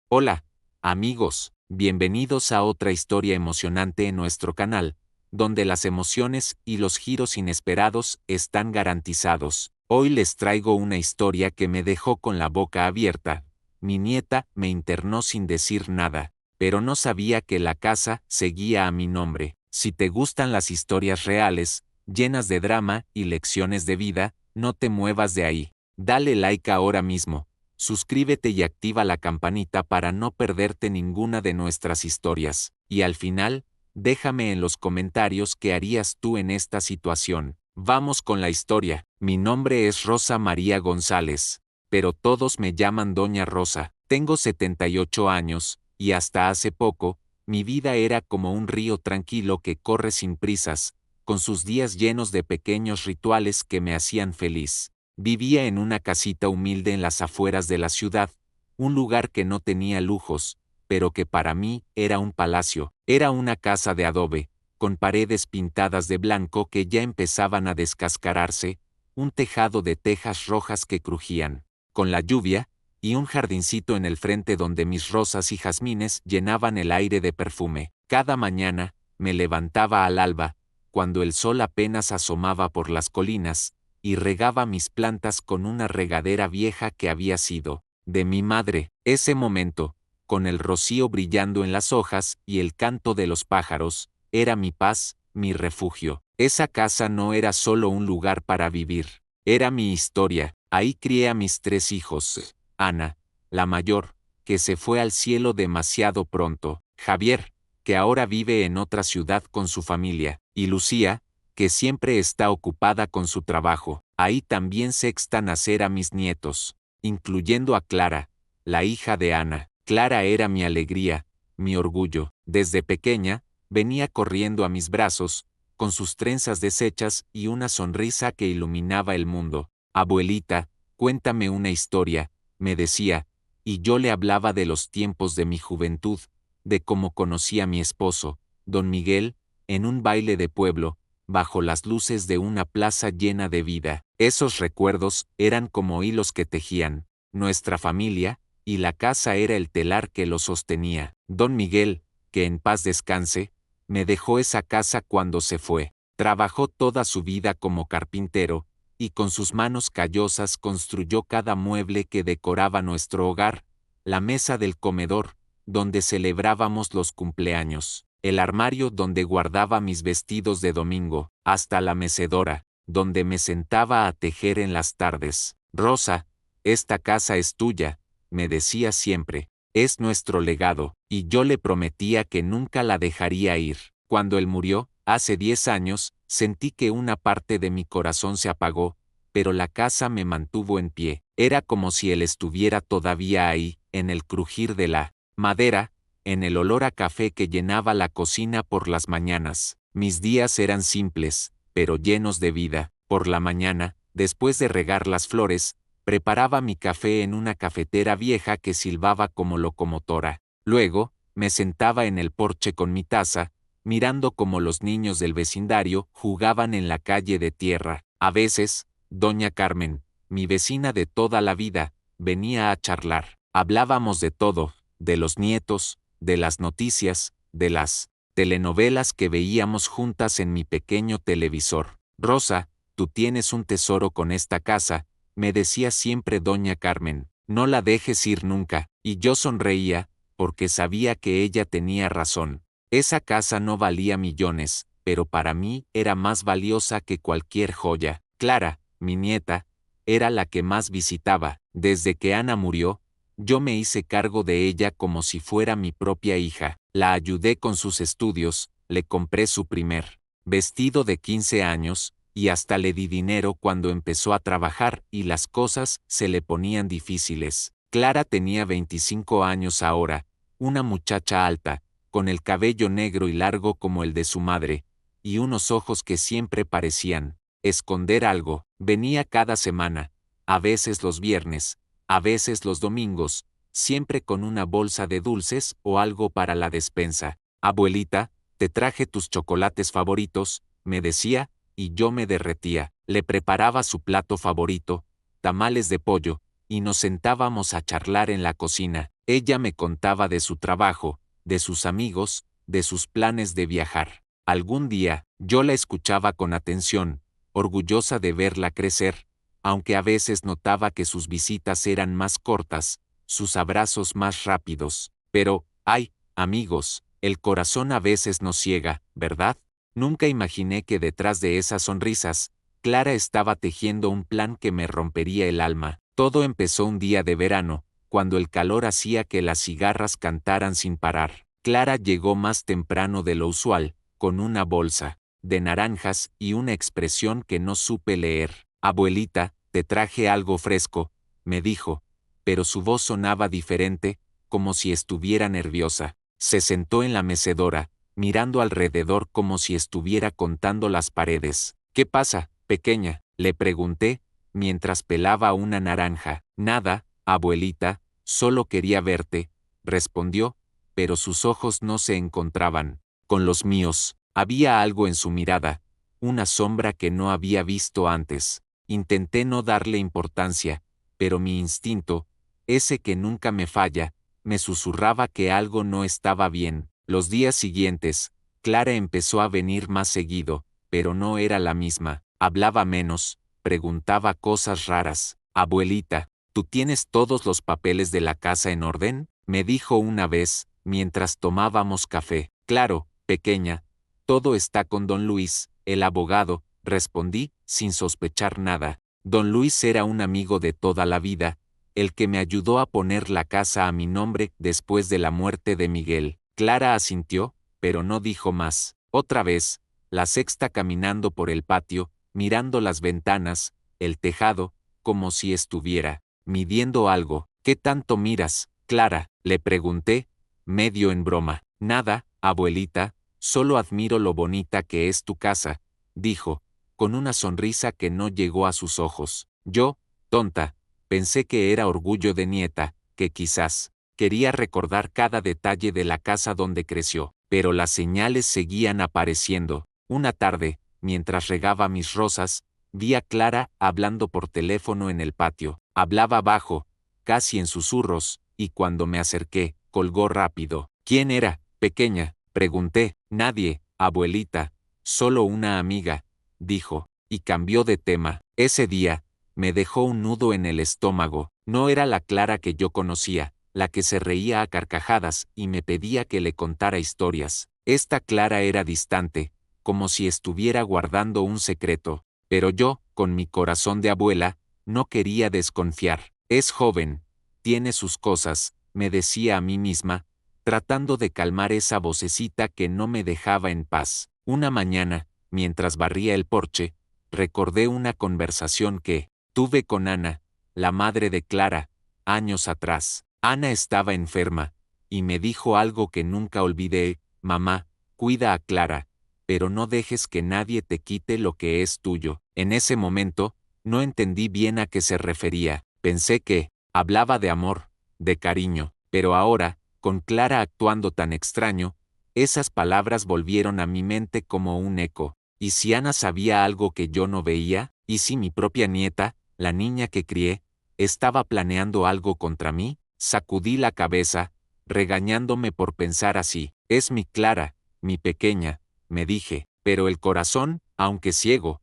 Hola, amigos, bienvenidos a otra historia emocionante en nuestro canal, donde las emociones y los giros inesperados están garantizados. Hoy les traigo una historia que me dejó con la boca abierta. Mi nieta me internó sin decir nada, pero no sabía que la casa seguía a mi nombre. Si te gustan las historias reales, llenas de drama y lecciones de vida, no te muevas de ahí. Dale like ahora mismo. Suscríbete y activa la campanita para no perderte ninguna de nuestras historias. Y al final, déjame en los comentarios qué harías tú en esta situación. Vamos con la historia. Mi nombre es Rosa María González, pero todos me llaman Doña Rosa. Tengo 78 años, y hasta hace poco, mi vida era como un río tranquilo que corre sin prisas, con sus días llenos de pequeños rituales que me hacían feliz. Vivía en una casita humilde en las afueras de la ciudad, un lugar que no tenía lujos, pero que para mí era un palacio. Era una casa de adobe, con paredes pintadas de blanco que ya empezaban a descascararse, un tejado de tejas rojas que crujían con la lluvia, y un jardincito en el frente donde mis rosas y jazmines llenaban el aire de perfume. Cada mañana, me levantaba al alba, cuando el sol apenas asomaba por las colinas, y regaba mis plantas con una regadera vieja que había sido de mi madre. Ese momento, con el rocío brillando en las hojas y el canto de los pájaros, era mi paz, mi refugio. Esa casa no era solo un lugar para vivir, era mi historia. Ahí crié a mis 3 hijos, Ana, la mayor, que se fue al cielo demasiado pronto, Javier, que ahora vive en otra ciudad con su familia, y Lucía, que siempre está ocupada con su trabajo. Ahí también sexta nacer a mis nietos, incluyendo a Clara, la hija de Ana. Clara era mi alegría, mi orgullo. Desde pequeña, venía corriendo a mis brazos, con sus trenzas deshechas y una sonrisa que iluminaba el mundo. Abuelita, cuéntame una historia, me decía, y yo le hablaba de los tiempos de mi juventud, de cómo conocí a mi esposo, don Miguel, en un baile de pueblo, bajo las luces de una plaza llena de vida. Esos recuerdos eran como hilos que tejían nuestra familia, y la casa era el telar que lo sostenía. Don Miguel, que en paz descanse, me dejó esa casa cuando se fue. Trabajó toda su vida como carpintero, y con sus manos callosas construyó cada mueble que decoraba nuestro hogar, la mesa del comedor, donde celebrábamos los cumpleaños, el armario donde guardaba mis vestidos de domingo, hasta la mecedora, donde me sentaba a tejer en las tardes. Rosa, esta casa es tuya, me decía siempre, es nuestro legado, y yo le prometía que nunca la dejaría ir. Cuando él murió, hace 10 años, sentí que una parte de mi corazón se apagó, pero la casa me mantuvo en pie. Era como si él estuviera todavía ahí, en el crujir de la madera, en el olor a café que llenaba la cocina por las mañanas. Mis días eran simples, pero llenos de vida. Por la mañana, después de regar las flores, preparaba mi café en una cafetera vieja que silbaba como locomotora. Luego, me sentaba en el porche con mi taza, mirando cómo los niños del vecindario jugaban en la calle de tierra. A veces, doña Carmen, mi vecina de toda la vida, venía a charlar. Hablábamos de todo, de los nietos, de las noticias, de las telenovelas que veíamos juntas en mi pequeño televisor. Rosa, tú tienes un tesoro con esta casa, me decía siempre doña Carmen, no la dejes ir nunca, y yo sonreía, porque sabía que ella tenía razón. Esa casa no valía millones, pero para mí era más valiosa que cualquier joya. Clara, mi nieta, era la que más visitaba. Desde que Ana murió, yo me hice cargo de ella como si fuera mi propia hija. La ayudé con sus estudios, le compré su primer vestido de 15 años, y hasta le di dinero cuando empezó a trabajar y las cosas se le ponían difíciles. Clara tenía 25 años ahora, una muchacha alta, con el cabello negro y largo como el de su madre, y unos ojos que siempre parecían esconder algo. Venía cada semana, a veces los viernes, a veces los domingos, siempre con una bolsa de dulces o algo para la despensa. Abuelita, te traje tus chocolates favoritos, me decía, y yo me derretía. Le preparaba su plato favorito, tamales de pollo, y nos sentábamos a charlar en la cocina. Ella me contaba de su trabajo, de sus amigos, de sus planes de viajar. Algún día, yo la escuchaba con atención, orgullosa de verla crecer, aunque a veces notaba que sus visitas eran más cortas, sus abrazos más rápidos. Pero, ay, amigos, el corazón a veces nos ciega, ¿verdad? Nunca imaginé que detrás de esas sonrisas, Clara estaba tejiendo un plan que me rompería el alma. Todo empezó un día de verano, cuando el calor hacía que las cigarras cantaran sin parar. Clara llegó más temprano de lo usual, con una bolsa de naranjas y una expresión que no supe leer. Abuelita, te traje algo fresco, me dijo, pero su voz sonaba diferente, como si estuviera nerviosa. Se sentó en la mecedora, mirando alrededor como si estuviera contando las paredes. ¿Qué pasa, pequeña?, le pregunté, mientras pelaba una naranja. Nada, abuelita, solo quería verte, respondió, pero sus ojos no se encontraban con los míos. Había algo en su mirada, una sombra que no había visto antes. Intenté no darle importancia, pero mi instinto, ese que nunca me falla, me susurraba que algo no estaba bien. Los días siguientes, Clara empezó a venir más seguido, pero no era la misma. Hablaba menos, preguntaba cosas raras. Abuelita, ¿tú tienes todos los papeles de la casa en orden?, me dijo una vez, mientras tomábamos café. Claro, pequeña, todo está con don Luis, el abogado, respondí, sin sospechar nada. Don Luis era un amigo de toda la vida, el que me ayudó a poner la casa a mi nombre después de la muerte de Miguel. Clara asintió, pero no dijo más. Otra vez, la sexta caminando por el patio, mirando las ventanas, el tejado, como si estuviera midiendo algo. ¿Qué tanto miras, Clara?, le pregunté, medio en broma. Nada, abuelita, solo admiro lo bonita que es tu casa, dijo, con una sonrisa que no llegó a sus ojos. Yo, tonta, pensé que era orgullo de nieta, que quizás quería recordar cada detalle de la casa donde creció, pero las señales seguían apareciendo. Una tarde, mientras regaba mis rosas, vi a Clara hablando por teléfono en el patio. Hablaba bajo, casi en susurros, y cuando me acerqué, colgó rápido. ¿Quién era, pequeña?, pregunté. Nadie, abuelita, solo una amiga, dijo, y cambió de tema. Ese día, me dejó un nudo en el estómago. No era la Clara que yo conocía, la que se reía a carcajadas y me pedía que le contara historias. Esta Clara era distante, como si estuviera guardando un secreto, pero yo, con mi corazón de abuela, no quería desconfiar. Es joven, tiene sus cosas, me decía a mí misma, tratando de calmar esa vocecita que no me dejaba en paz. Una mañana, mientras barría el porche, recordé una conversación que tuve con Ana, la madre de Clara, años atrás. Ana estaba enferma, y me dijo algo que nunca olvidé: mamá, cuida a Clara, pero no dejes que nadie te quite lo que es tuyo. En ese momento, no entendí bien a qué se refería. Pensé que hablaba de amor, de cariño, pero ahora, con Clara actuando tan extraño, esas palabras volvieron a mi mente como un eco. ¿Y si Ana sabía algo que yo no veía? ¿Y si mi propia nieta, la niña que crié, estaba planeando algo contra mí? Sacudí la cabeza, regañándome por pensar así. Es mi Clara, mi pequeña, me dije, pero el corazón, aunque ciego,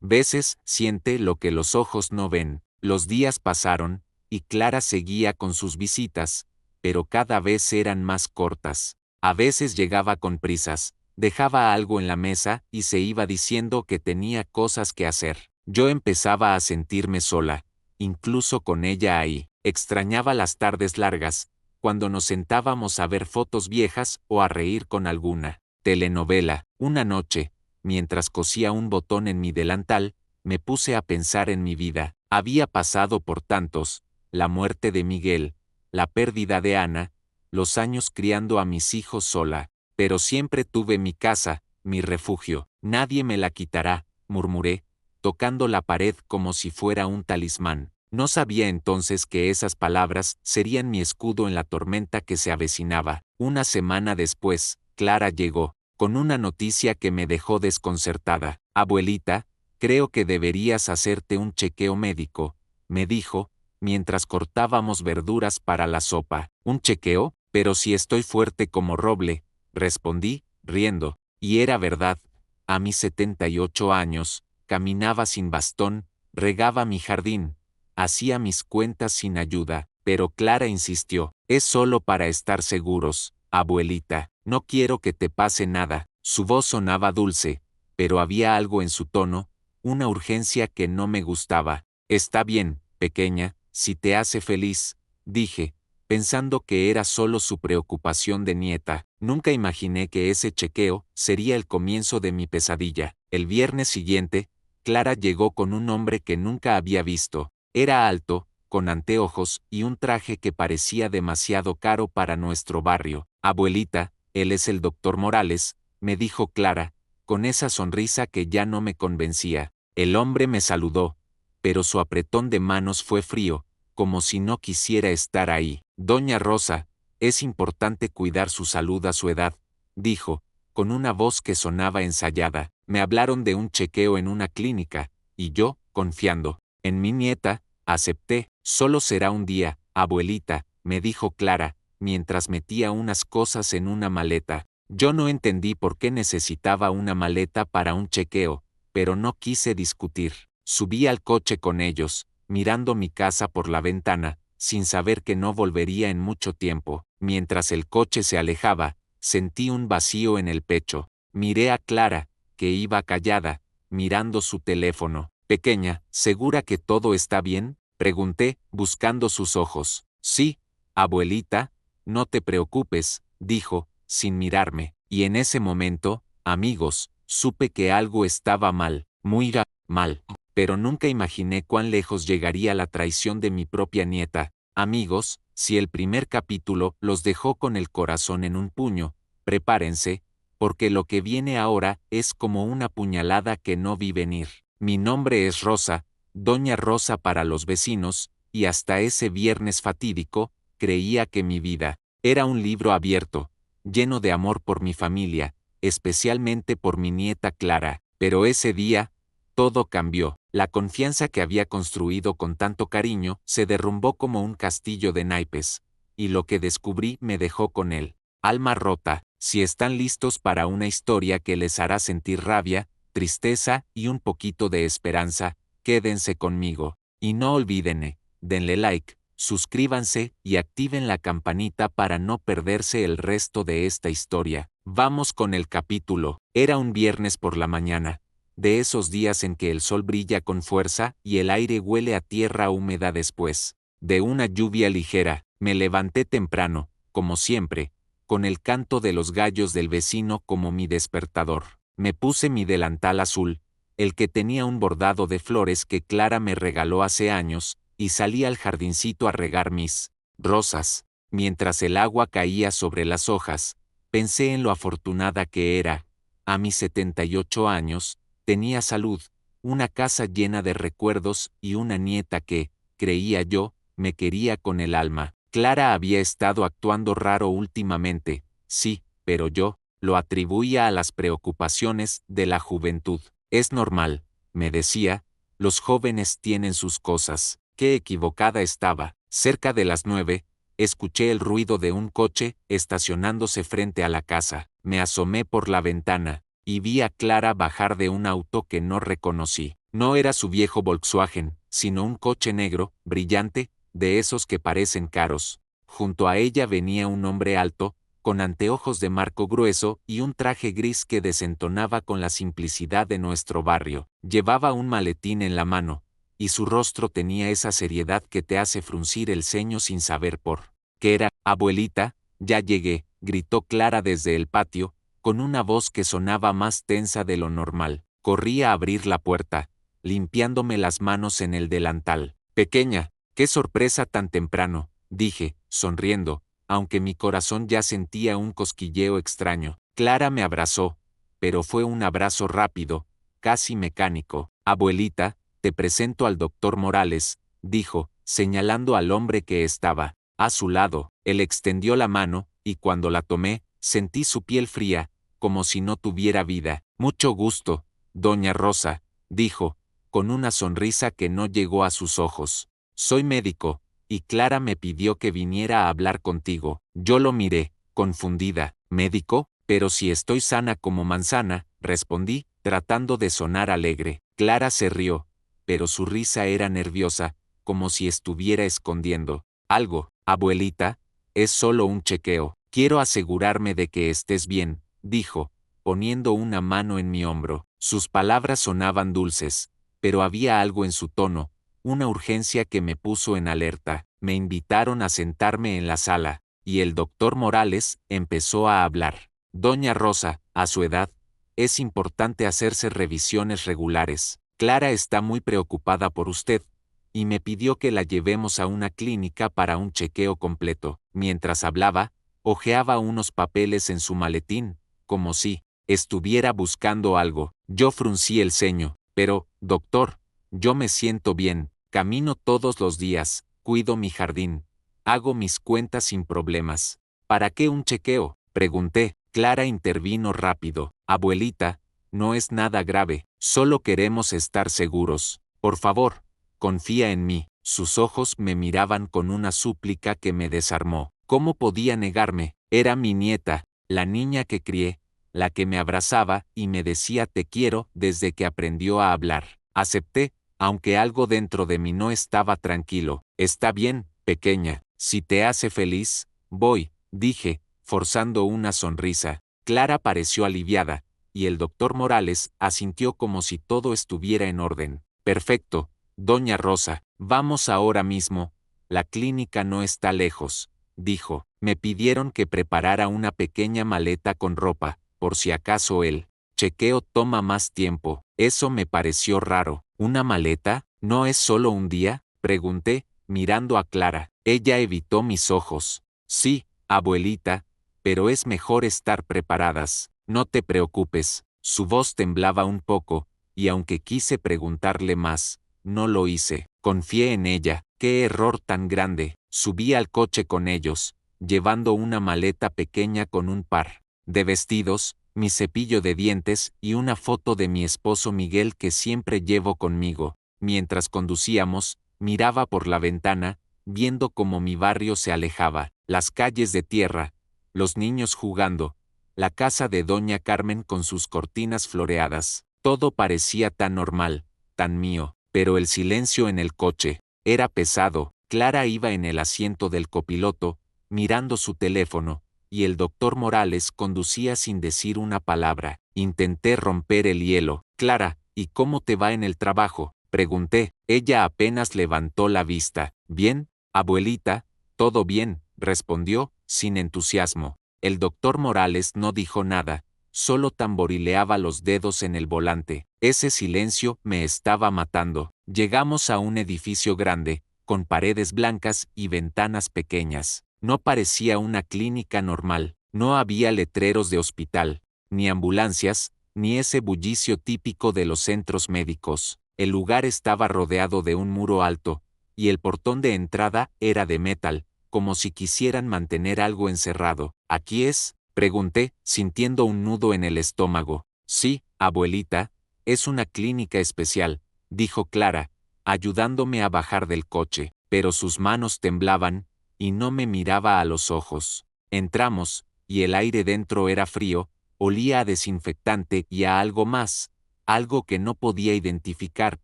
veces siente lo que los ojos no ven. Los días pasaron, y Clara seguía con sus visitas, pero cada vez eran más cortas. A veces llegaba con prisas, dejaba algo en la mesa y se iba diciendo que tenía cosas que hacer. Yo empezaba a sentirme sola, incluso con ella ahí. Extrañaba las tardes largas, cuando nos sentábamos a ver fotos viejas o a reír con alguna telenovela. Una noche, mientras cosía un botón en mi delantal, me puse a pensar en mi vida. Había pasado por tantos: la muerte de Miguel, la pérdida de Ana, los años criando a mis hijos sola, pero siempre tuve mi casa, mi refugio. Nadie me la quitará, murmuré, tocando la pared como si fuera un talismán. No sabía entonces que esas palabras serían mi escudo en la tormenta que se avecinaba. Una semana después, Clara llegó, con una noticia que me dejó desconcertada. Abuelita, creo que deberías hacerte un chequeo médico, me dijo, mientras cortábamos verduras para la sopa. ¿Un chequeo? Pero si estoy fuerte como roble, respondí, riendo. Y era verdad. A mis 78 años, caminaba sin bastón, regaba mi jardín, hacía mis cuentas sin ayuda, pero Clara insistió, es solo para estar seguros, abuelita, no quiero que te pase nada. Su voz sonaba dulce, pero había algo en su tono, una urgencia que no me gustaba. Está bien, pequeña, si te hace feliz, dije, pensando que era solo su preocupación de nieta. Nunca imaginé que ese chequeo sería el comienzo de mi pesadilla. El viernes siguiente, Clara llegó con un hombre que nunca había visto. Era alto, con anteojos y un traje que parecía demasiado caro para nuestro barrio. Abuelita, él es el doctor Morales, me dijo Clara, con esa sonrisa que ya no me convencía. El hombre me saludó, pero su apretón de manos fue frío, como si no quisiera estar ahí. Doña Rosa, es importante cuidar su salud a su edad, dijo, con una voz que sonaba ensayada. Me hablaron de un chequeo en una clínica, y yo, confiando en mi nieta, acepté. Solo será un día, abuelita, me dijo Clara, mientras metía unas cosas en una maleta. Yo no entendí por qué necesitaba una maleta para un chequeo, pero no quise discutir. Subí al coche con ellos, mirando mi casa por la ventana, sin saber que no volvería en mucho tiempo. Mientras el coche se alejaba, sentí un vacío en el pecho. Miré a Clara, que iba callada, mirando su teléfono. Pequeña, ¿segura que todo está bien? Pregunté, buscando sus ojos. Sí, abuelita, no te preocupes, dijo, sin mirarme. Y en ese momento, amigos, supe que algo estaba mal, muy mal. Pero nunca imaginé cuán lejos llegaría la traición de mi propia nieta. Amigos, si el primer capítulo los dejó con el corazón en un puño, prepárense, porque lo que viene ahora es como una puñalada que no vi venir. Mi nombre es Rosa, Doña Rosa para los vecinos, y hasta ese viernes fatídico, creía que mi vida era un libro abierto, lleno de amor por mi familia, especialmente por mi nieta Clara. Pero ese día, todo cambió. La confianza que había construido con tanto cariño se derrumbó como un castillo de naipes, y lo que descubrí me dejó con él. Alma rota. Si están listos para una historia que les hará sentir rabia, tristeza y un poquito de esperanza, quédense conmigo. Y no olviden, denle like, suscríbanse y activen la campanita para no perderse el resto de esta historia. Vamos con el capítulo. Era un viernes por la mañana, de esos días en que el sol brilla con fuerza y el aire huele a tierra húmeda después de una lluvia ligera. Me levanté temprano, como siempre, con el canto de los gallos del vecino como mi despertador. Me puse mi delantal azul, el que tenía un bordado de flores que Clara me regaló hace años, y salí al jardincito a regar mis rosas. Mientras el agua caía sobre las hojas, pensé en lo afortunada que era. A mis 78 años, tenía salud, una casa llena de recuerdos y una nieta que, creía yo, me quería con el alma. Clara había estado actuando raro últimamente, sí, pero yo lo atribuía a las preocupaciones de la juventud. Es normal, me decía, los jóvenes tienen sus cosas. Qué equivocada estaba. Cerca de las 9, escuché el ruido de un coche estacionándose frente a la casa. Me asomé por la ventana y vi a Clara bajar de un auto que no reconocí. No era su viejo Volkswagen, sino un coche negro, brillante, de esos que parecen caros. Junto a ella venía un hombre alto, con anteojos de marco grueso y un traje gris que desentonaba con la simplicidad de nuestro barrio. Llevaba un maletín en la mano, y su rostro tenía esa seriedad que te hace fruncir el ceño sin saber por qué era. Abuelita, ya llegué, gritó Clara desde el patio, con una voz que sonaba más tensa de lo normal. Corrí a abrir la puerta, limpiándome las manos en el delantal. Pequeña, qué sorpresa tan temprano, dije, sonriendo, aunque mi corazón ya sentía un cosquilleo extraño. Clara me abrazó, pero fue un abrazo rápido, casi mecánico. Abuelita, te presento al doctor Morales, dijo, señalando al hombre que estaba a su lado. Él extendió la mano, y cuando la tomé, sentí su piel fría, como si no tuviera vida. Mucho gusto, doña Rosa, dijo, con una sonrisa que no llegó a sus ojos. Soy médico, y Clara me pidió que viniera a hablar contigo. Yo lo miré, confundida. ¿Médico? Pero si estoy sana como manzana, respondí, tratando de sonar alegre. Clara se rió, pero su risa era nerviosa, como si estuviera escondiendo algo. Abuelita, es solo un chequeo. Quiero asegurarme de que estés bien, dijo, poniendo una mano en mi hombro. Sus palabras sonaban dulces, pero había algo en su tono, una urgencia que me puso en alerta. Me invitaron a sentarme en la sala, y el doctor Morales empezó a hablar. Doña Rosa, a su edad, es importante hacerse revisiones regulares. Clara está muy preocupada por usted, y me pidió que la llevemos a una clínica para un chequeo completo. Mientras hablaba, hojeaba unos papeles en su maletín, como si estuviera buscando algo. Yo fruncí el ceño. Pero, doctor, yo me siento bien, camino todos los días, cuido mi jardín, hago mis cuentas sin problemas. ¿Para qué un chequeo?, pregunté. Clara intervino rápido. Abuelita, no es nada grave, solo queremos estar seguros. Por favor, confía en mí. Sus ojos me miraban con una súplica que me desarmó. ¿Cómo podía negarme? Era mi nieta, la niña que crié, la que me abrazaba y me decía te quiero desde que aprendió a hablar. Acepté, aunque algo dentro de mí no estaba tranquilo. Está bien, pequeña, si te hace feliz, voy, dije, forzando una sonrisa. Clara pareció aliviada, y el doctor Morales asintió como si todo estuviera en orden. Perfecto, doña Rosa, vamos ahora mismo, la clínica no está lejos, dijo. Me pidieron que preparara una pequeña maleta con ropa, por si acaso el chequeo toma más tiempo. Eso me pareció raro. ¿Una maleta? ¿No es solo un día?, pregunté, mirando a Clara. Ella evitó mis ojos. Sí, abuelita, pero es mejor estar preparadas. No te preocupes. Su voz temblaba un poco, y aunque quise preguntarle más, no lo hice. Confié en ella. ¡Qué error tan grande! Subí al coche con ellos, llevando una maleta pequeña con un par de vestidos, mi cepillo de dientes y una foto de mi esposo Miguel que siempre llevo conmigo. Mientras conducíamos, miraba por la ventana, viendo cómo mi barrio se alejaba, las calles de tierra, los niños jugando, la casa de Doña Carmen con sus cortinas floreadas. Todo parecía tan normal, tan mío, pero el silencio en el coche era pesado. Clara iba en el asiento del copiloto, mirando su teléfono, y el doctor Morales conducía sin decir una palabra. Intenté romper el hielo. Clara, ¿y cómo te va en el trabajo?, pregunté. Ella apenas levantó la vista. Bien, abuelita, todo bien, respondió, sin entusiasmo. El doctor Morales no dijo nada, solo tamborileaba los dedos en el volante. Ese silencio me estaba matando. Llegamos a un edificio grande, con paredes blancas y ventanas pequeñas. No parecía una clínica normal, no había letreros de hospital, ni ambulancias, ni ese bullicio típico de los centros médicos. El lugar estaba rodeado de un muro alto, y el portón de entrada era de metal, como si quisieran mantener algo encerrado. ¿Aquí es?, pregunté, sintiendo un nudo en el estómago. Sí, abuelita, es una clínica especial, dijo Clara, ayudándome a bajar del coche, pero sus manos temblaban, y no me miraba a los ojos. Entramos, y el aire dentro era frío, olía a desinfectante y a algo más, algo que no podía identificar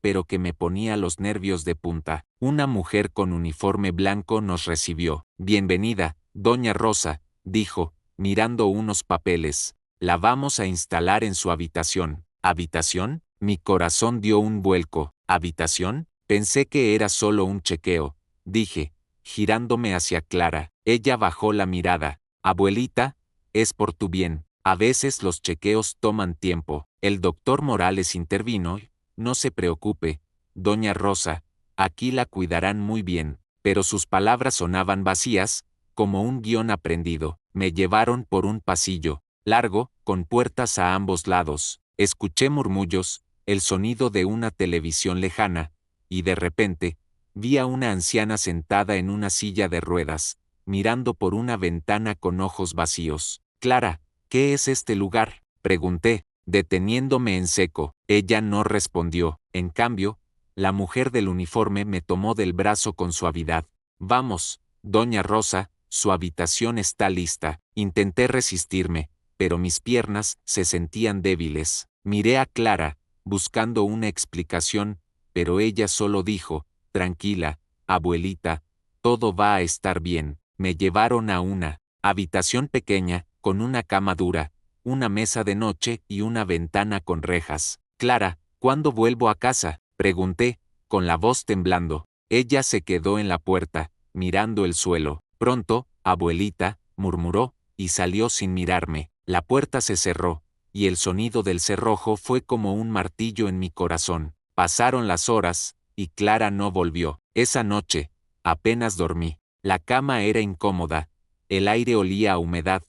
pero que me ponía los nervios de punta. Una mujer con uniforme blanco nos recibió. Bienvenida, doña Rosa, dijo, mirando unos papeles. La vamos a instalar en su habitación. ¿Habitación? Mi corazón dio un vuelco. ¿Habitación? Pensé que era solo un chequeo, dije, girándome hacia Clara. Ella bajó la mirada. Abuelita, es por tu bien. A veces los chequeos toman tiempo. El doctor Morales intervino. No se preocupe, doña Rosa, aquí la cuidarán muy bien. Pero sus palabras sonaban vacías, como un guión aprendido. Me llevaron por un pasillo largo, con puertas a ambos lados. Escuché murmullos, el sonido de una televisión lejana, y de repente, vi a una anciana sentada en una silla de ruedas, mirando por una ventana con ojos vacíos. Clara, ¿qué es este lugar?, pregunté, deteniéndome en seco. Ella no respondió. En cambio, La mujer del uniforme me tomó del brazo con suavidad. Vamos, doña Rosa, su habitación está lista. Intenté resistirme, pero mis piernas se sentían débiles. Miré a Clara, buscando una explicación, pero ella solo dijo, tranquila, abuelita, todo va a estar bien. Me llevaron a una habitación pequeña, con una cama dura, una mesa de noche y una ventana con rejas. Clara, ¿cuándo vuelvo a casa?, pregunté, con la voz temblando. Ella se quedó en la puerta, mirando el suelo. Pronto, abuelita, murmuró, y salió sin mirarme. La puerta se cerró, y el sonido del cerrojo fue como un martillo en mi corazón. Pasaron las horas, y Clara no volvió. Esa noche, apenas dormí. La cama era incómoda, el aire olía a humedad,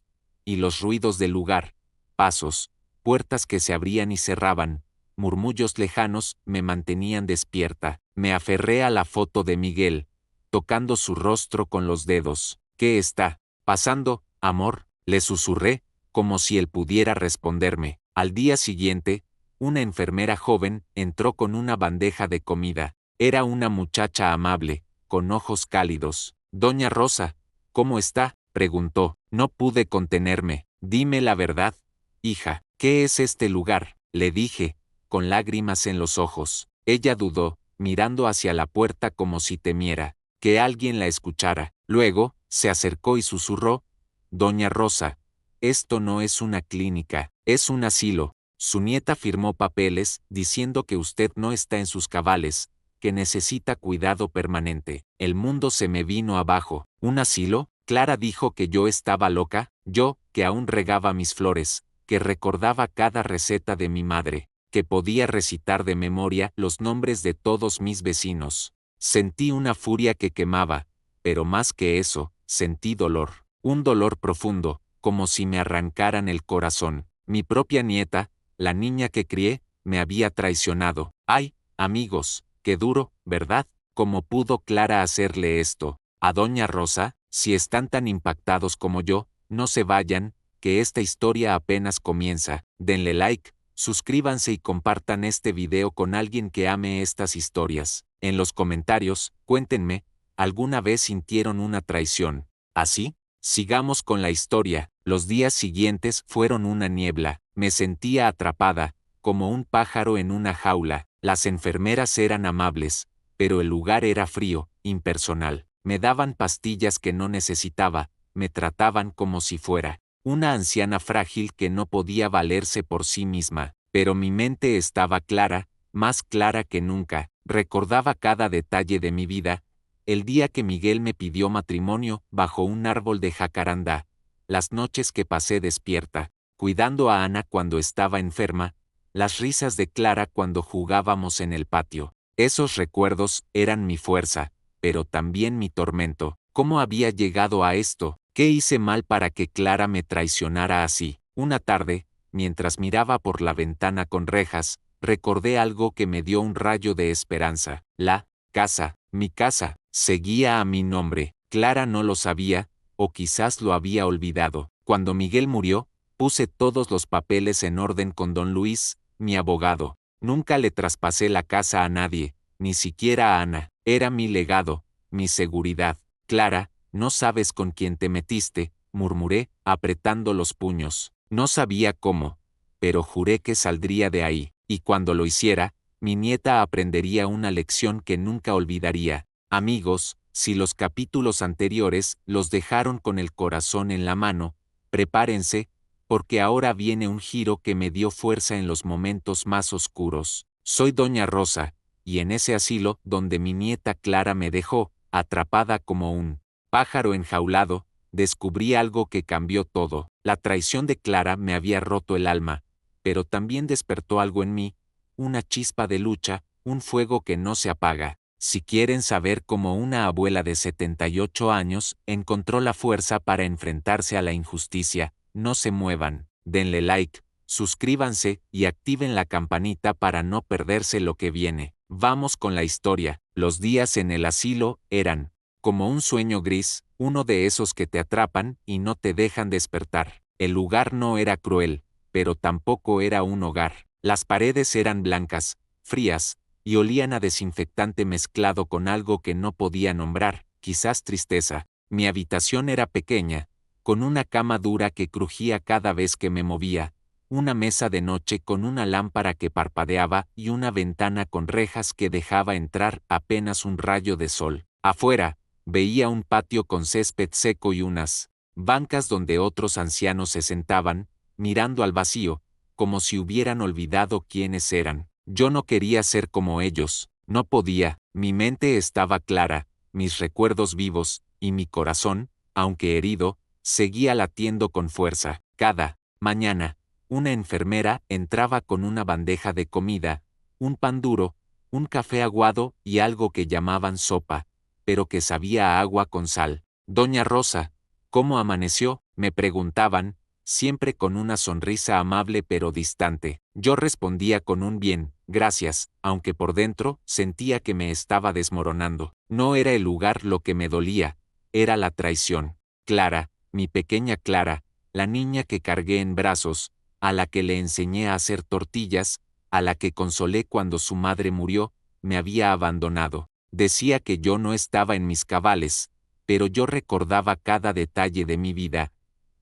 y los ruidos del lugar, pasos, puertas que se abrían y cerraban, murmullos lejanos, me mantenían despierta. Me aferré a la foto de Miguel, tocando su rostro con los dedos. ¿Qué está pasando, amor?, le susurré, como si él pudiera responderme. Al día siguiente, una enfermera joven entró con una bandeja de comida. Era una muchacha amable, con ojos cálidos. Doña Rosa, ¿cómo está?, preguntó. No pude contenerme. Dime la verdad, hija, ¿qué es este lugar?, le dije, con lágrimas en los ojos. Ella dudó, mirando hacia la puerta como si temiera que alguien la escuchara. Luego, se acercó y susurró, Doña Rosa, esto no es una clínica, es un asilo. Su nieta firmó papeles diciendo que usted no está en sus cabales, que necesita cuidado permanente. El mundo se me vino abajo. ¿Un asilo? Clara dijo que yo estaba loca, yo, que aún regaba mis flores, que recordaba cada receta de mi madre, que podía recitar de memoria los nombres de todos mis vecinos. Sentí una furia que quemaba, pero más que eso, sentí dolor, un dolor profundo, como si me arrancaran el corazón. Mi propia nieta, la niña que crié, me había traicionado. ¡Ay, amigos, qué duro, ¿verdad? ¿Cómo pudo Clara hacerle esto a Doña Rosa? Si están tan impactados como yo, no se vayan, que esta historia apenas comienza. Denle like, suscríbanse y compartan este video con alguien que ame estas historias. En los comentarios, cuéntenme, ¿alguna vez sintieron una traición así? Sigamos con la historia. Los días siguientes fueron una niebla. Me sentía atrapada, como un pájaro en una jaula. Las enfermeras eran amables, pero el lugar era frío, impersonal. Me daban pastillas que no necesitaba, me trataban como si fuera una anciana frágil que no podía valerse por sí misma. Pero mi mente estaba clara, más clara que nunca. Recordaba cada detalle de mi vida. El día que Miguel me pidió matrimonio bajo un árbol de jacarandá, las noches que pasé despierta, cuidando a Ana cuando estaba enferma, las risas de Clara cuando jugábamos en el patio. Esos recuerdos eran mi fuerza, pero también mi tormento. ¿Cómo había llegado a esto? ¿Qué hice mal para que Clara me traicionara así? Una tarde, mientras miraba por la ventana con rejas, recordé algo que me dio un rayo de esperanza. La casa, mi casa, seguía a mi nombre. Clara no lo sabía, o quizás lo había olvidado. Cuando Miguel murió, puse todos los papeles en orden con don Luis, mi abogado. Nunca le traspasé la casa a nadie, ni siquiera a Ana. Era mi legado, mi seguridad. Clara, no sabes con quién te metiste, murmuré, apretando los puños. No sabía cómo, pero juré que saldría de ahí, y cuando lo hiciera, mi nieta aprendería una lección que nunca olvidaría. Amigos, si los capítulos anteriores los dejaron con el corazón en la mano, prepárense, porque ahora viene un giro que me dio fuerza en los momentos más oscuros. Soy Doña Rosa, y en ese asilo donde mi nieta Clara me dejó, atrapada como un pájaro enjaulado, descubrí algo que cambió todo. La traición de Clara me había roto el alma, pero también despertó algo en mí, una chispa de lucha, un fuego que no se apaga. Si quieren saber cómo una abuela de 78 años encontró la fuerza para enfrentarse a la injusticia, no se muevan, denle like, suscríbanse y activen la campanita para no perderse lo que viene. Vamos con la historia. Los días en el asilo eran como un sueño gris, uno de esos que te atrapan y no te dejan despertar. El lugar no era cruel, pero tampoco era un hogar. Las paredes eran blancas, frías, y olían a desinfectante mezclado con algo que no podía nombrar, quizás tristeza. Mi habitación era pequeña, con una cama dura que crujía cada vez que me movía, una mesa de noche con una lámpara que parpadeaba y una ventana con rejas que dejaba entrar apenas un rayo de sol. Afuera, veía un patio con césped seco y unas bancas donde otros ancianos se sentaban, mirando al vacío, como si hubieran olvidado quiénes eran. Yo no quería ser como ellos, no podía, mi mente estaba clara, mis recuerdos vivos, y mi corazón, aunque herido, seguía latiendo con fuerza. Cada mañana, una enfermera entraba con una bandeja de comida, un pan duro, un café aguado y algo que llamaban sopa, pero que sabía a agua con sal. Doña Rosa, ¿cómo amaneció?, me preguntaban, siempre con una sonrisa amable pero distante. Yo respondía con un bien, gracias, aunque por dentro sentía que me estaba desmoronando. No era el lugar lo que me dolía, era la traición. Clara, mi pequeña Clara, la niña que cargué en brazos, a la que le enseñé a hacer tortillas, a la que consolé cuando su madre murió, me había abandonado. Decía que yo no estaba en mis cabales, pero yo recordaba cada detalle de mi vida,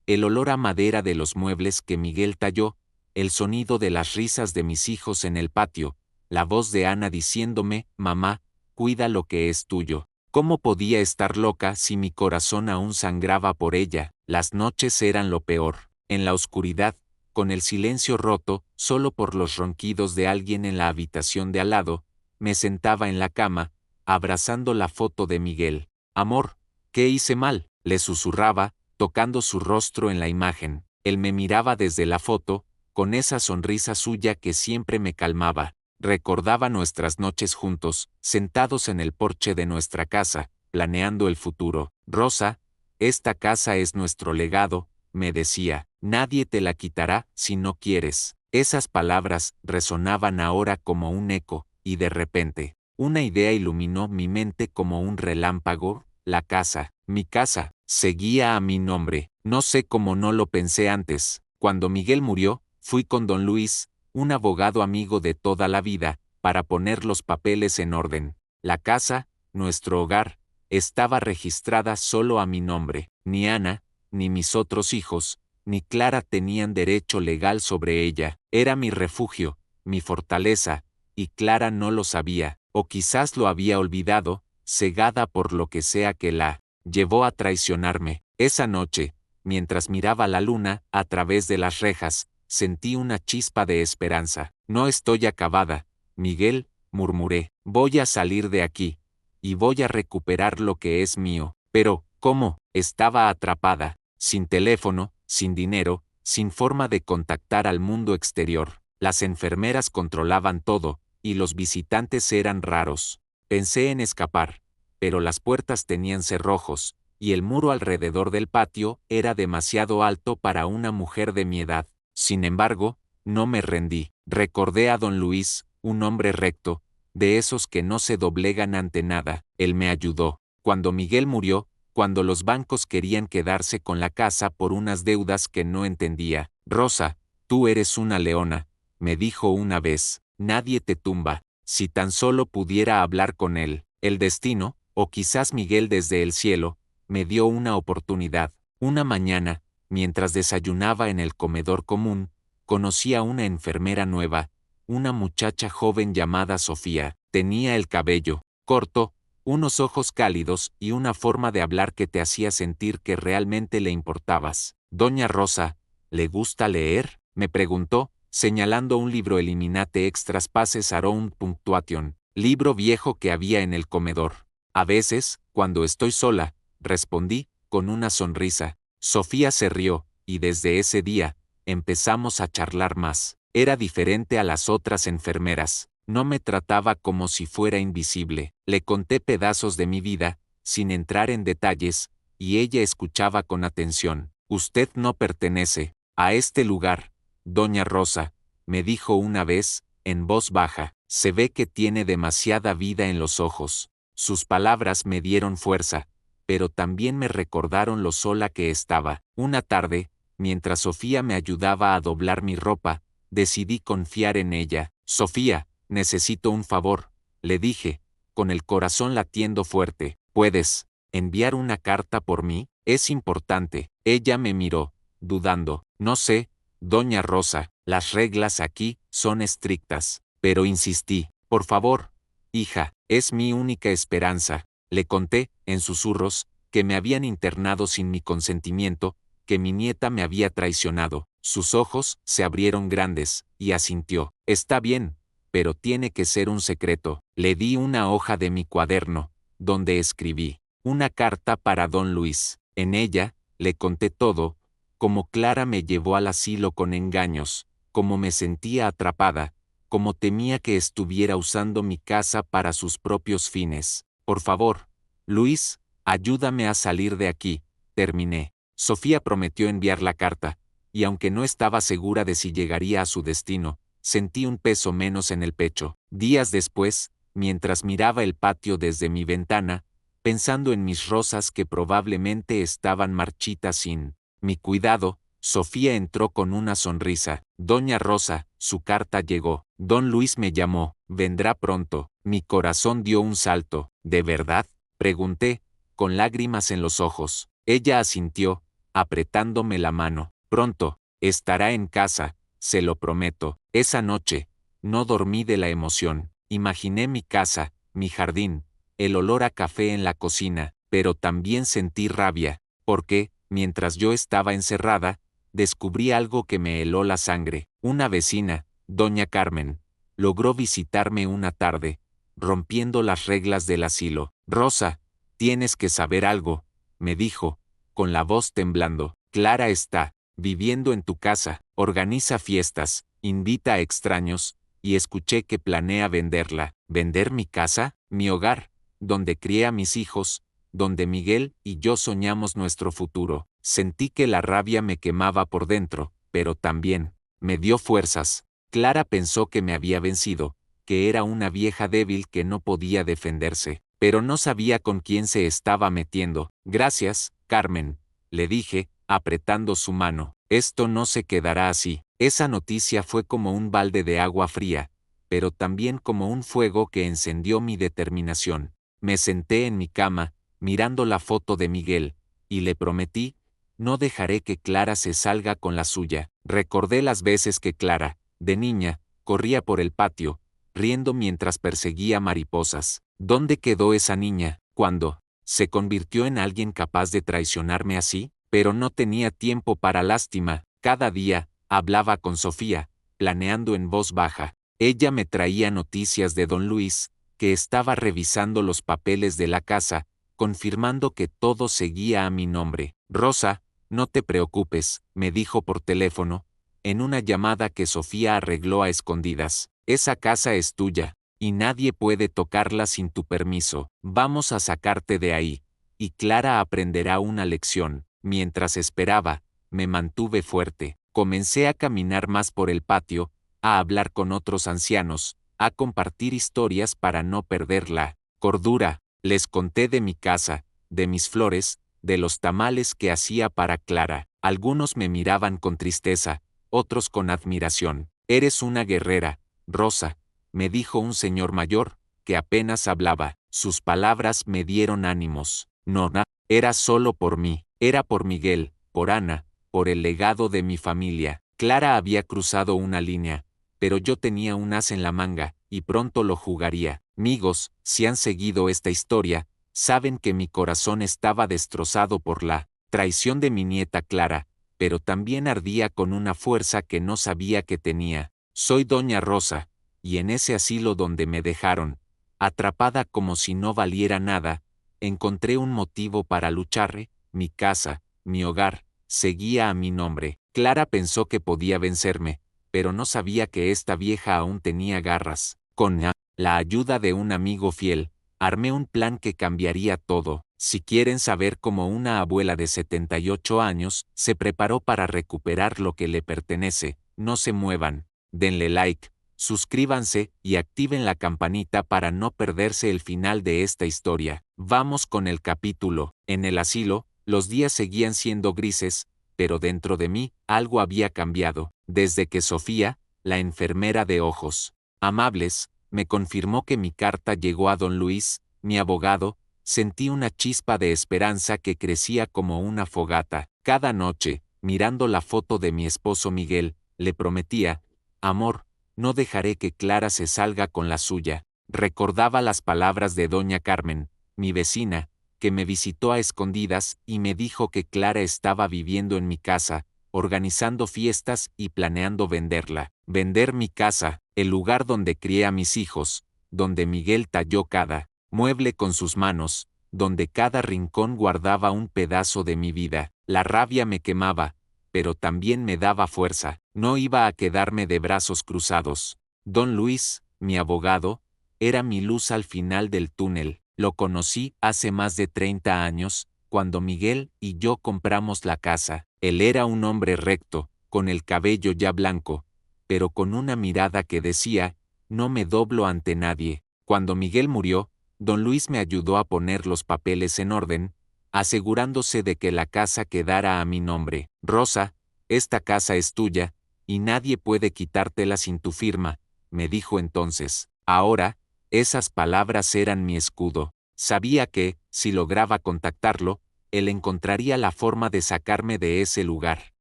el olor a madera de los muebles que Miguel talló, el sonido de las risas de mis hijos en el patio, la voz de Ana diciéndome, mamá, cuida lo que es tuyo. ¿Cómo podía estar loca si mi corazón aún sangraba por ella? Las noches eran lo peor. En la oscuridad, con el silencio roto, solo por los ronquidos de alguien en la habitación de al lado, me sentaba en la cama, abrazando la foto de Miguel. Amor, ¿qué hice mal?, le susurraba, tocando su rostro en la imagen. Él me miraba desde la foto, con esa sonrisa suya que siempre me calmaba. Recordaba nuestras noches juntos, sentados en el porche de nuestra casa, planeando el futuro. Rosa, esta casa es nuestro legado, me decía, nadie te la quitará si no quieres. Esas palabras resonaban ahora como un eco, y de repente, una idea iluminó mi mente como un relámpago. La casa, mi casa, seguía a mi nombre. No sé cómo no lo pensé antes. Cuando Miguel murió, fui con don Luis, un abogado amigo de toda la vida, para poner los papeles en orden. La casa, nuestro hogar, estaba registrada solo a mi nombre. Ni Ana, ni mis otros hijos, ni Clara tenían derecho legal sobre ella. Era mi refugio, mi fortaleza, y Clara no lo sabía, o quizás lo había olvidado, cegada por lo que sea que la llevó a traicionarme. Esa noche, mientras miraba la luna a través de las rejas, sentí una chispa de esperanza. No estoy acabada, Miguel, murmuré. Voy a salir de aquí, y voy a recuperar lo que es mío. Pero, ¿cómo? Estaba atrapada, sin teléfono, sin dinero, sin forma de contactar al mundo exterior. Las enfermeras controlaban todo, y los visitantes eran raros. Pensé en escapar, pero las puertas tenían cerrojos, y el muro alrededor del patio era demasiado alto para una mujer de mi edad. Sin embargo, no me rendí. Recordé a don Luis, un hombre recto, de esos que no se doblegan ante nada. Él me ayudó. Cuando Miguel murió, cuando los bancos querían quedarse con la casa por unas deudas que no entendía. Rosa, tú eres una leona, me dijo una vez. Nadie te tumba. Si tan solo pudiera hablar con él. El destino, o quizás Miguel desde el cielo, me dio una oportunidad. Una mañana, mientras desayunaba en el comedor común, conocí a una enfermera nueva, una muchacha joven llamada Sofía. Tenía el cabello corto, unos ojos cálidos y una forma de hablar que te hacía sentir que realmente le importabas. Doña Rosa, ¿le gusta leer?, me preguntó, señalando un libro Eliminate Extras Passes Around Punctuation, libro viejo que había en el comedor. A veces, cuando estoy sola, respondí, con una sonrisa. Sofía se rió, y desde ese día, empezamos a charlar más. Era diferente a las otras enfermeras. No me trataba como si fuera invisible. Le conté pedazos de mi vida, sin entrar en detalles, y ella escuchaba con atención. Usted no pertenece a este lugar, doña Rosa, me dijo una vez, en voz baja. Se ve que tiene demasiada vida en los ojos. Sus palabras me dieron fuerza, pero también me recordaron lo sola que estaba. Una tarde, mientras Sofía me ayudaba a doblar mi ropa, decidí confiar en ella. Sofía, necesito un favor, le dije, con el corazón latiendo fuerte. ¿Puedes enviar una carta por mí? Es importante. Ella me miró, dudando. No sé, doña Rosa, las reglas aquí son estrictas. Pero insistí. Por favor, hija, es mi única esperanza. Le conté, en susurros, que me habían internado sin mi consentimiento, que mi nieta me había traicionado. Sus ojos se abrieron grandes, y asintió. Está bien, pero tiene que ser un secreto. Le di una hoja de mi cuaderno, donde escribí una carta para don Luis. En ella, le conté todo, cómo Clara me llevó al asilo con engaños, cómo me sentía atrapada, cómo temía que estuviera usando mi casa para sus propios fines. Por favor, Luis, ayúdame a salir de aquí, terminé. Sofía prometió enviar la carta, y aunque no estaba segura de si llegaría a su destino, sentí un peso menos en el pecho. Días después, mientras miraba el patio desde mi ventana, pensando en mis rosas que probablemente estaban marchitas sin mi cuidado, Sofía entró con una sonrisa. Doña Rosa, su carta llegó. Don Luis me llamó. Vendrá pronto. Mi corazón dio un salto. ¿De verdad?, pregunté, con lágrimas en los ojos. Ella asintió, apretándome la mano. Pronto, estará en casa, se lo prometo. Esa noche, no dormí de la emoción. Imaginé mi casa, mi jardín, el olor a café en la cocina, pero también sentí rabia, porque, mientras yo estaba encerrada, descubrí algo que me heló la sangre. Una vecina, doña Carmen, logró visitarme una tarde, rompiendo las reglas del asilo. Rosa, tienes que saber algo, me dijo, con la voz temblando. Clara está viviendo en tu casa, organiza fiestas, invita a extraños, y escuché que planea venderla. ¿Vender mi casa? Mi hogar, donde crié a mis hijos, donde Miguel y yo soñamos nuestro futuro. Sentí que la rabia me quemaba por dentro, pero también me dio fuerzas. Clara pensó que me había vencido, que era una vieja débil que no podía defenderse, pero no sabía con quién se estaba metiendo. Gracias, Carmen, le dije, apretando su mano. Esto no se quedará así. Esa noticia fue como un balde de agua fría, pero también como un fuego que encendió mi determinación. Me senté en mi cama, mirando la foto de Miguel, y le prometí, no dejaré que Clara se salga con la suya. Recordé las veces que Clara, de niña, corría por el patio, riendo mientras perseguía mariposas. ¿Dónde quedó esa niña? ¿Cuándo se convirtió en alguien capaz de traicionarme así? Pero no tenía tiempo para lástima. Cada día, hablaba con Sofía, planeando en voz baja. Ella me traía noticias de don Luis, que estaba revisando los papeles de la casa, confirmando que todo seguía a mi nombre. Rosa, no te preocupes, me dijo por teléfono, en una llamada que Sofía arregló a escondidas. Esa casa es tuya, y nadie puede tocarla sin tu permiso. Vamos a sacarte de ahí, y Clara aprenderá una lección. Mientras esperaba, me mantuve fuerte. Comencé a caminar más por el patio, a hablar con otros ancianos, a compartir historias para no perder la cordura. Les conté de mi casa, de mis flores, de los tamales que hacía para Clara. Algunos me miraban con tristeza, otros con admiración. Eres una guerrera, Rosa, me dijo un señor mayor, que apenas hablaba. Sus palabras me dieron ánimos. No, era solo por mí, era por Miguel, por Ana, por el legado de mi familia. Clara había cruzado una línea, pero yo tenía un as en la manga, y pronto lo jugaría. Migos, si han seguido esta historia, saben que mi corazón estaba destrozado por la traición de mi nieta Clara, pero también ardía con una fuerza que no sabía que tenía. Soy doña Rosa, y en ese asilo donde me dejaron, atrapada como si no valiera nada, encontré un motivo para luchar. Mi casa, mi hogar, seguía a mi nombre. Clara pensó que podía vencerme, pero no sabía que esta vieja aún tenía garras. Con la ayuda de un amigo fiel, armé un plan que cambiaría todo. Si quieren saber cómo una abuela de 78 años se preparó para recuperar lo que le pertenece, no se muevan, denle like, suscríbanse y activen la campanita para no perderse el final de esta historia. Vamos con el capítulo. En el asilo, los días seguían siendo grises, pero dentro de mí, algo había cambiado. Desde que Sofía, la enfermera de ojos amables, me confirmó que mi carta llegó a don Luis, mi abogado. Sentí una chispa de esperanza que crecía como una fogata. Cada noche, mirando la foto de mi esposo Miguel, le prometía: amor, no dejaré que Clara se salga con la suya. Recordaba las palabras de doña Carmen, mi vecina, que me visitó a escondidas y me dijo que Clara estaba viviendo en mi casa, organizando fiestas y planeando venderla. Vender mi casa, el lugar donde crié a mis hijos, donde Miguel talló cada mueble con sus manos, donde cada rincón guardaba un pedazo de mi vida. La rabia me quemaba, pero también me daba fuerza. No iba a quedarme de brazos cruzados. Don Luis, mi abogado, era mi luz al final del túnel. Lo conocí hace más de 30 años, cuando Miguel y yo compramos la casa. Él era un hombre recto, con el cabello ya blanco, pero con una mirada que decía: no me doblo ante nadie. Cuando Miguel murió, don Luis me ayudó a poner los papeles en orden, asegurándose de que la casa quedara a mi nombre. Rosa, esta casa es tuya, y nadie puede quitártela sin tu firma, me dijo entonces. Ahora, esas palabras eran mi escudo. Sabía que, si lograba contactarlo, él encontraría la forma de sacarme de ese lugar.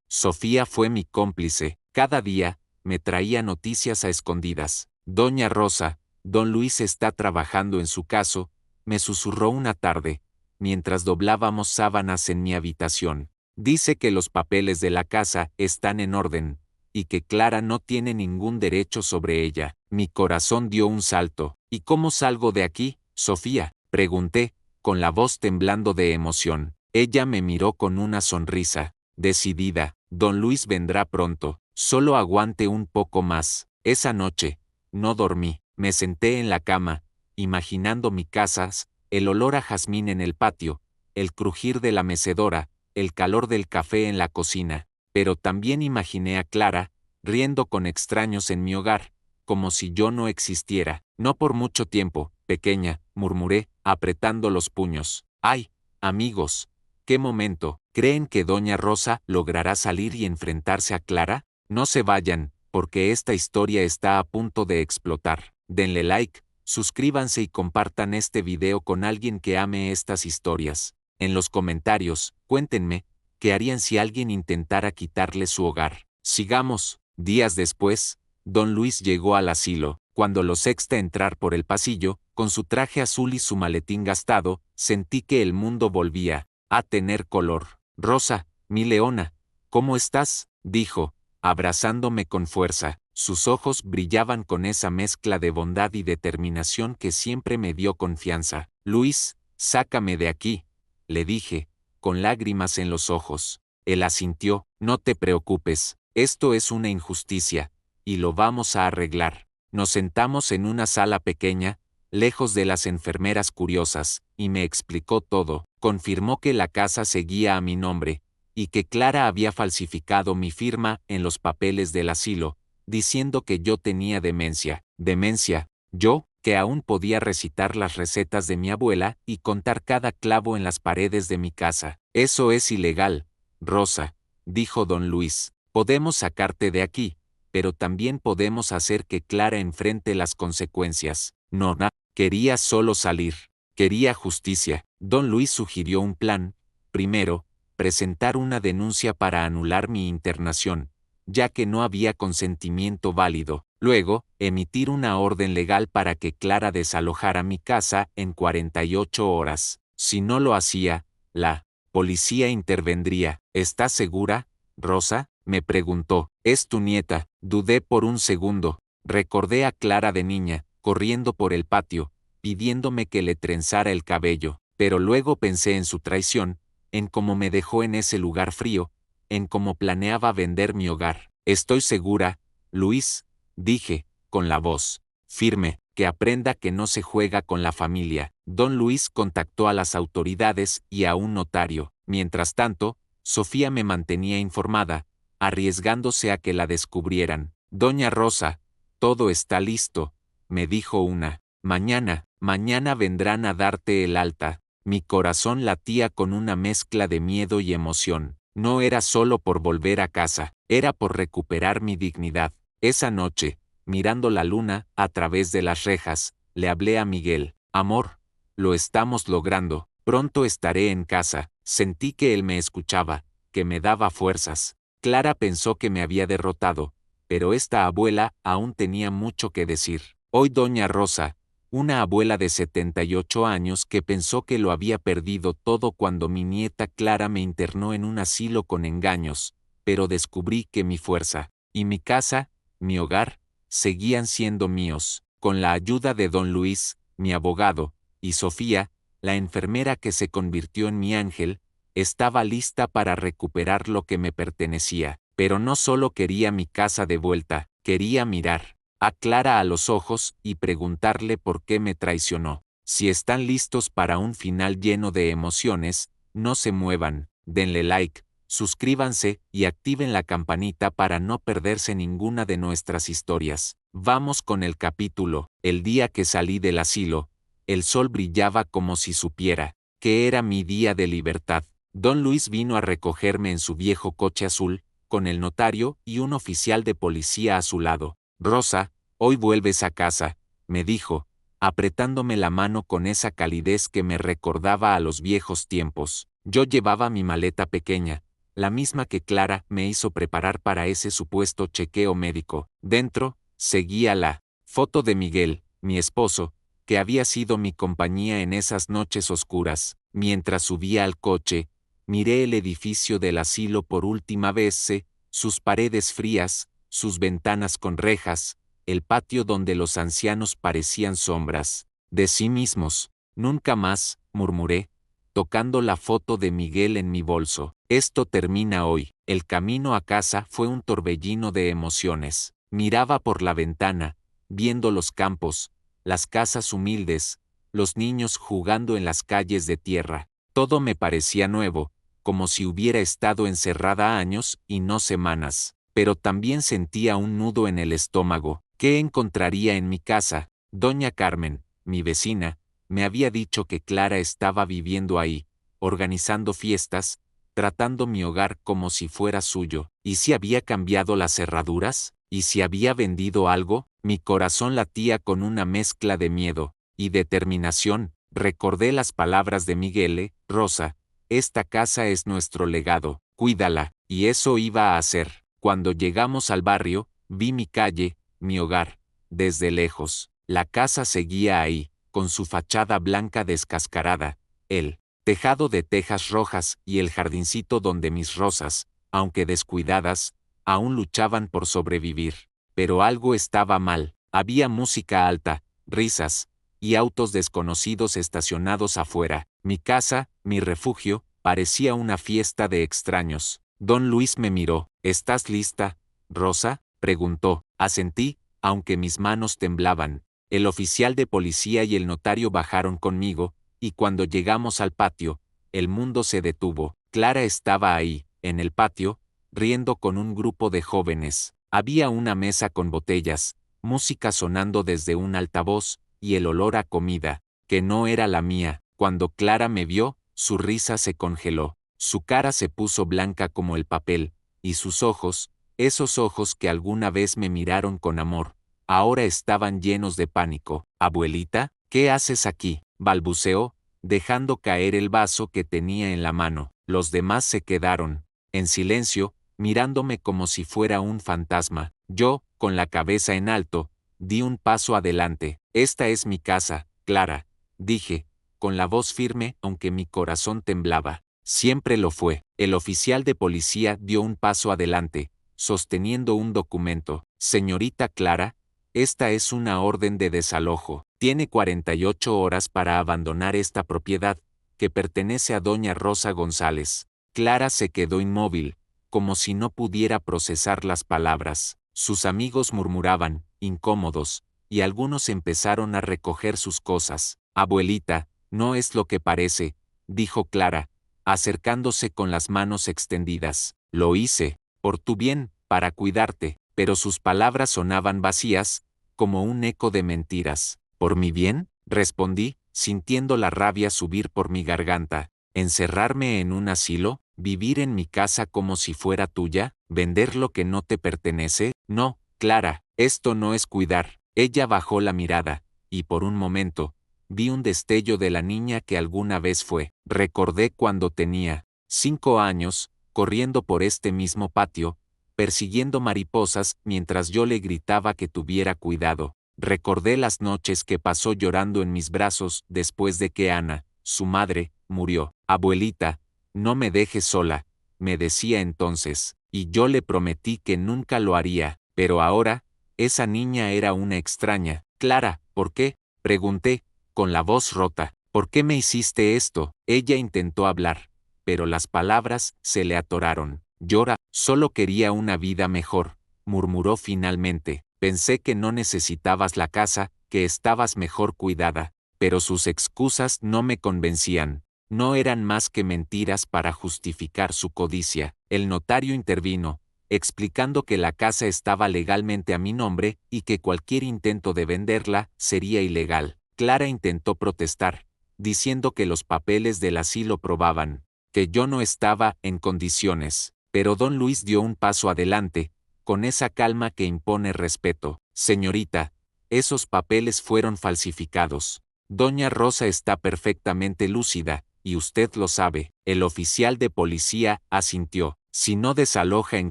Sofía fue mi cómplice. Cada día, me traía noticias a escondidas. Doña Rosa, don Luis está trabajando en su caso, me susurró una tarde, mientras doblábamos sábanas en mi habitación. Dice que los papeles de la casa están en orden, y que Clara no tiene ningún derecho sobre ella. Mi corazón dio un salto. ¿Y cómo salgo de aquí, Sofía?, pregunté, con la voz temblando de emoción. Ella me miró con una sonrisa, decidida. Don Luis vendrá pronto, solo aguante un poco más. Esa noche, no dormí. Me senté en la cama, imaginando mi casa, el olor a jazmín en el patio, el crujir de la mecedora, el calor del café en la cocina. Pero también imaginé a Clara, riendo con extraños en mi hogar, como si yo no existiera. No por mucho tiempo, pequeña, murmuré, apretando los puños. ¡Ay, amigos! ¡Qué momento! ¿Creen que doña Rosa logrará salir y enfrentarse a Clara? No se vayan, porque esta historia está a punto de explotar. Denle like, suscríbanse y compartan este video con alguien que ame estas historias. En los comentarios, cuéntenme, ¿qué harían si alguien intentara quitarle su hogar? Sigamos. Días después, don Luis llegó al asilo. Cuando lo sexté entrar por el pasillo, con su traje azul y su maletín gastado, sentí que el mundo volvía a tener color. Rosa, mi leona, ¿cómo estás?, dijo, abrazándome con fuerza. Sus ojos brillaban con esa mezcla de bondad y determinación que siempre me dio confianza. Luis, sácame de aquí, le dije, con lágrimas en los ojos. Él asintió. No te preocupes, esto es una injusticia, y lo vamos a arreglar. Nos sentamos en una sala pequeña, lejos de las enfermeras curiosas, y me explicó todo. Confirmó que la casa seguía a mi nombre, y que Clara había falsificado mi firma en los papeles del asilo, diciendo que yo tenía demencia. ¿Demencia? ¿Yo, que aún podía recitar las recetas de mi abuela y contar cada clavo en las paredes de mi casa? Eso es ilegal, Rosa, dijo don Luis. Podemos sacarte de aquí, pero también podemos hacer que Clara enfrente las consecuencias. No, quería solo salir. Quería justicia. Don Luis sugirió un plan. Primero, presentar una denuncia para anular mi internación, ya que no había consentimiento válido. Luego, emitir una orden legal para que Clara desalojara mi casa en 48 horas. Si no lo hacía, la policía intervendría. ¿Estás segura, Rosa?, me preguntó. Es tu nieta. Dudé por un segundo. Recordé a Clara de niña, corriendo por el patio, pidiéndome que le trenzara el cabello. Pero luego pensé en su traición, en cómo me dejó en ese lugar frío, en cómo planeaba vender mi hogar. Estoy segura, Luis, dije, con la voz firme, que aprenda que no se juega con la familia. Don Luis contactó a las autoridades y a un notario. Mientras tanto, Sofía me mantenía informada, arriesgándose a que la descubrieran. Doña Rosa, todo está listo, me dijo una mañana vendrán a darte el alta. Mi corazón latía con una mezcla de miedo y emoción. No era solo por volver a casa, era por recuperar mi dignidad. Esa noche, mirando la luna a través de las rejas, le hablé a Miguel. Amor, lo estamos logrando, pronto estaré en casa. Sentí que él me escuchaba, que me daba fuerzas. Clara pensó que me había derrotado, pero esta abuela aún tenía mucho que decir. Hoy doña Rosa, una abuela de 78 años que pensó que lo había perdido todo cuando mi nieta Clara me internó en un asilo con engaños, pero descubrí que mi fuerza, y mi casa, mi hogar, seguían siendo míos, con la ayuda de don Luis, mi abogado, y Sofía, la enfermera que se convirtió en mi ángel, estaba lista para recuperar lo que me pertenecía, pero no solo quería mi casa de vuelta, quería mirar a Clara a los ojos y preguntarle por qué me traicionó. Si están listos para un final lleno de emociones, no se muevan, denle like, suscríbanse y activen la campanita para no perderse ninguna de nuestras historias. Vamos con el capítulo. El día que salí del asilo, el sol brillaba como si supiera que era mi día de libertad. Don Luis vino a recogerme en su viejo coche azul, con el notario y un oficial de policía a su lado. Rosa, hoy vuelves a casa, me dijo, apretándome la mano con esa calidez que me recordaba a los viejos tiempos. Yo llevaba mi maleta pequeña, la misma que Clara me hizo preparar para ese supuesto chequeo médico. Dentro, seguía la foto de Miguel, mi esposo, que había sido mi compañía en esas noches oscuras. Mientras subía al coche, miré el edificio del asilo por última vez, sus paredes frías, sus ventanas con rejas, el patio donde los ancianos parecían sombras de sí mismos. Nunca más, murmuré, tocando la foto de Miguel en mi bolso. Esto termina hoy. El camino a casa fue un torbellino de emociones. Miraba por la ventana, viendo los campos, las casas humildes, los niños jugando en las calles de tierra. Todo me parecía nuevo, como si hubiera estado encerrada años y no semanas. Pero también sentía un nudo en el estómago. ¿Qué encontraría en mi casa? Doña Carmen, mi vecina, me había dicho que Clara estaba viviendo ahí, organizando fiestas, tratando mi hogar como si fuera suyo. ¿Y si había cambiado las cerraduras? ¿Y si había vendido algo? Mi corazón latía con una mezcla de miedo y determinación. Recordé las palabras de Miguel. Rosa, esta casa es nuestro legado, cuídala, y eso iba a hacer. Cuando llegamos al barrio, vi mi calle, mi hogar, desde lejos. La casa seguía ahí, con su fachada blanca descascarada, el tejado de tejas rojas y el jardincito donde mis rosas, aunque descuidadas, aún luchaban por sobrevivir. Pero algo estaba mal. Había música alta, risas, y autos desconocidos estacionados afuera. Mi casa, mi refugio, parecía una fiesta de extraños. Don Luis me miró. ¿Estás lista, Rosa?, preguntó. Asentí, aunque mis manos temblaban. El oficial de policía y el notario bajaron conmigo, y cuando llegamos al patio, el mundo se detuvo. Clara estaba ahí, en el patio, riendo con un grupo de jóvenes. Había una mesa con botellas, música sonando desde un altavoz, y el olor a comida, que no era la mía. Cuando Clara me vio, su risa se congeló. Su cara se puso blanca como el papel, y sus ojos, esos ojos que alguna vez me miraron con amor, ahora estaban llenos de pánico. Abuelita, ¿qué haces aquí?, balbuceó, dejando caer el vaso que tenía en la mano. Los demás se quedaron, en silencio, mirándome como si fuera un fantasma. Yo, con la cabeza en alto, di un paso adelante. Esta es mi casa, Clara, dije, con la voz firme aunque mi corazón temblaba. Siempre lo fue. El oficial de policía dio un paso adelante, sosteniendo un documento. Señorita Clara, esta es una orden de desalojo. Tiene 48 horas para abandonar esta propiedad, que pertenece a doña Rosa González. Clara se quedó inmóvil, como si no pudiera procesar las palabras. Sus amigos murmuraban, incómodos, y algunos empezaron a recoger sus cosas. Abuelita, no es lo que parece, dijo Clara, acercándose con las manos extendidas. Lo hice, por tu bien, para cuidarte, pero sus palabras sonaban vacías, como un eco de mentiras. ¿Por mi bien?, respondí, sintiendo la rabia subir por mi garganta. ¿Encerrarme en un asilo? ¿Vivir en mi casa como si fuera tuya? ¿Vender lo que no te pertenece? No, Clara, Esto no es cuidar. Ella bajó la mirada, y por un momento, vi un destello de la niña que alguna vez fue. Recordé cuando tenía 5 años, corriendo por este mismo patio, persiguiendo mariposas mientras yo le gritaba que tuviera cuidado. Recordé las noches que pasó llorando en mis brazos después de que Ana, su madre, murió. Abuelita, no me dejes sola, me decía entonces, y yo le prometí que nunca lo haría, pero ahora, esa niña era una extraña. Clara, ¿por qué? Pregunté, con la voz rota. ¿Por qué me hiciste esto? Ella intentó hablar, pero las palabras se le atoraron. Llora, solo quería una vida mejor, murmuró finalmente. Pensé que no necesitabas la casa, que estabas mejor cuidada, pero sus excusas no me convencían. No eran más que mentiras para justificar su codicia. El notario intervino, explicando que la casa estaba legalmente a mi nombre y que cualquier intento de venderla sería ilegal. Clara intentó protestar, diciendo que los papeles del asilo probaban que yo no estaba en condiciones, pero don Luis dio un paso adelante, con esa calma que impone respeto. Señorita, esos papeles fueron falsificados. Doña Rosa está perfectamente lúcida, y usted lo sabe. El oficial de policía asintió. Si no desaloja en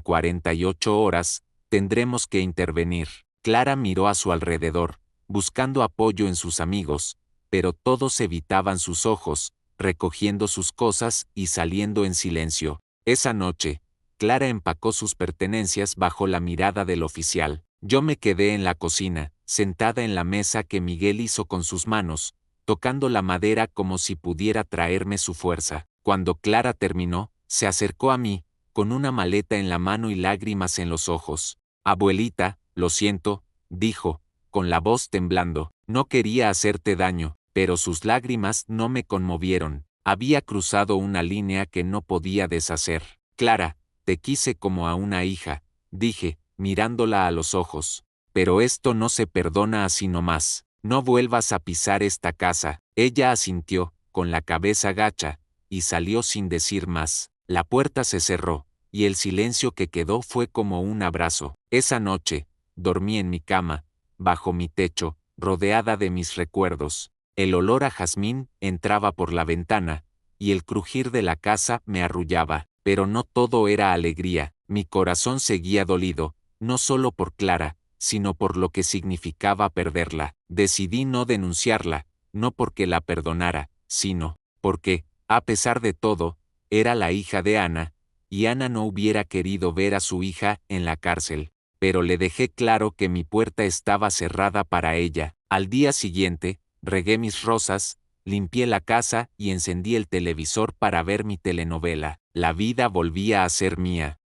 48 horas, tendremos que intervenir. Clara miró a su alrededor, buscando apoyo en sus amigos, pero todos evitaban sus ojos, recogiendo sus cosas y saliendo en silencio. Esa noche, Clara empacó sus pertenencias bajo la mirada del oficial. Yo me quedé en la cocina, sentada en la mesa que Miguel hizo con sus manos, tocando la madera como si pudiera traerme su fuerza. Cuando Clara terminó, se acercó a mí, con una maleta en la mano y lágrimas en los ojos. Abuelita, lo siento, dijo, con la voz temblando. No quería hacerte daño, pero sus lágrimas no me conmovieron. Había cruzado una línea que no podía deshacer. Clara, te quise como a una hija, dije, mirándola a los ojos. Pero esto no se perdona así nomás. No vuelvas a pisar esta casa. Ella asintió, con la cabeza gacha, y salió sin decir más. La puerta se cerró, y el silencio que quedó fue como un abrazo. Esa noche, dormí en mi cama, bajo mi techo, rodeada de mis recuerdos. El olor a jazmín entraba por la ventana, y el crujir de la casa me arrullaba. Pero no todo era alegría. Mi corazón seguía dolido, no solo por Clara, sino por lo que significaba perderla. Decidí no denunciarla, no porque la perdonara, sino porque, a pesar de todo, era la hija de Ana, y Ana no hubiera querido ver a su hija en la cárcel. Pero le dejé claro que mi puerta estaba cerrada para ella. Al día siguiente, regué mis rosas, limpié la casa y encendí el televisor para ver mi telenovela. La vida volvía a ser mía.